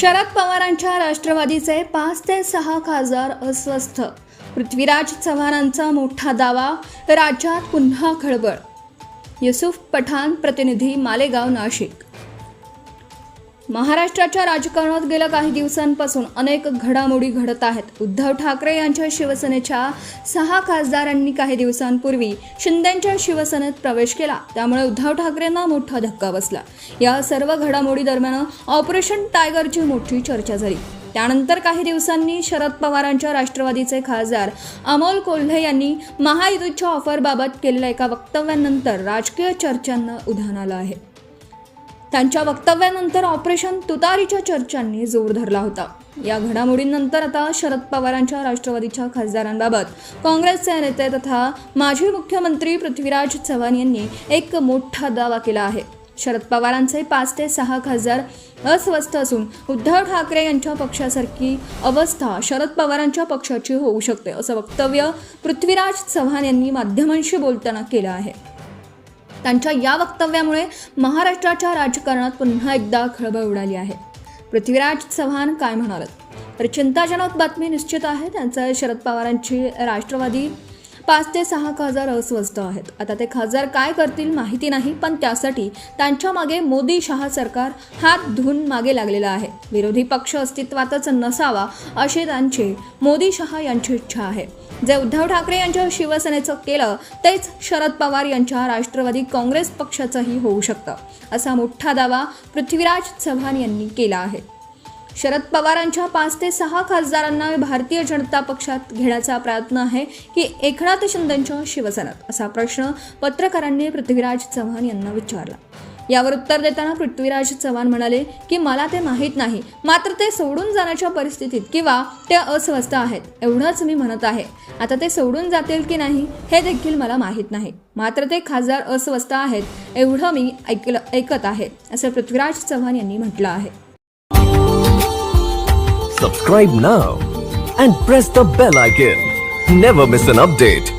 शरद पवारांच्या राष्ट्रवादीचे 5 ते 6 खासदार अस्वस्थ. पृथ्वीराज चव्हाणांचा मोठा दावा, राज्यात पुन्हा खळबळ. युसुफ पठाण, प्रतिनिधी, मालेगाव, नाशिक. महाराष्ट्राच्या राजकारणात गेल्या काही दिवसांपासून अनेक घडामोडी घडत आहेत. उद्धव ठाकरे यांच्या शिवसेनेच्या 6 खासदारांनी काही दिवसांपूर्वी शिंदेंच्या शिवसेनेत प्रवेश केला. त्यामुळे उद्धव ठाकरेंना मोठा धक्का बसला. या सर्व घडामोडी दरम्यान ऑपरेशन टायगरची मोठी चर्चा झाली. त्यानंतर काही दिवसांनी शरद पवारांच्या राष्ट्रवादीचे खासदार अमोल कोल्हे यांनी महायुतीच्या ऑफरबाबत केलेल्या एका वक्तव्यानंतर राजकीय चर्चांना उधाण आलं आहे. त्यांच्या वक्तव्यानंतर ऑपरेशन तुतारीच्या चर्चांनी जोर धरला होता. या घडामोडींनंतर आता शरद पवारांच्या राष्ट्रवादीच्या खासदारांबाबत काँग्रेसचे नेते तथा माजी मुख्यमंत्री पृथ्वीराज चव्हाण यांनी एक मोठा दावा केला आहे. शरद पवारांचे 5 ते 6 खासदार अस्वस्थ असून उद्धव ठाकरे यांच्या पक्षासारखी अवस्था शरद पवारांच्या पक्षाची होऊ शकते, असं वक्तव्य पृथ्वीराज चव्हाण यांनी माध्यमांशी बोलताना केलं आहे. त्यांच्या या वक्तव्यामुळे महाराष्ट्राच्या राजकारणात पुन्हा एकदा खळबळ उडाली आहे. पृथ्वीराज चव्हाण काय म्हणाले तर चिंताजनक बातमी निश्चित आहे. त्यांचा शरद पवारांची राष्ट्रवादी 5 ते 6 खासदार अस्वस्थ आहेत. आता ते खासदार काय करतील माहिती नाही, पण त्यासाठी त्यांच्या मागे मोदी शहा सरकार हात धुवून मागे लागलेलं आहे. विरोधी पक्ष अस्तित्वातच नसावा अशी त्यांची मोदी शहा यांची इच्छा आहे. जे उद्धव ठाकरे यांच्या शिवसेनेचं केलं तेच शरद पवार यांच्या राष्ट्रवादी काँग्रेस पक्षाचंही होऊ शकतं, असा मोठा दावा पृथ्वीराज चव्हाण यांनी केला आहे. शरद पवारांच्या 5 ते 6 खासदारांना भारतीय जनता पक्षात घेण्याचा प्रयत्न आहे की एकनाथ शिंदेंच्या शिवसेनेत, असा प्रश्न पत्रकारांनी पृथ्वीराज चव्हाण यांना विचारला. यावर उत्तर देताना पृथ्वीराज चव्हाण म्हणाले की मला ते माहीत नाही, मात्र ते सोडून जाण्याच्या परिस्थितीत किंवा ते अस्वस्थ आहेत एवढंच मी म्हणत आहे. आता ते सोडून जातील की नाही हे देखील मला माहीत नाही, मात्र ते खासदार अस्वस्थ आहेत एवढं मी ऐकत आहे, असं पृथ्वीराज चव्हाण यांनी म्हटलं आहे. Subscribe now and press the bell icon. Never miss an update.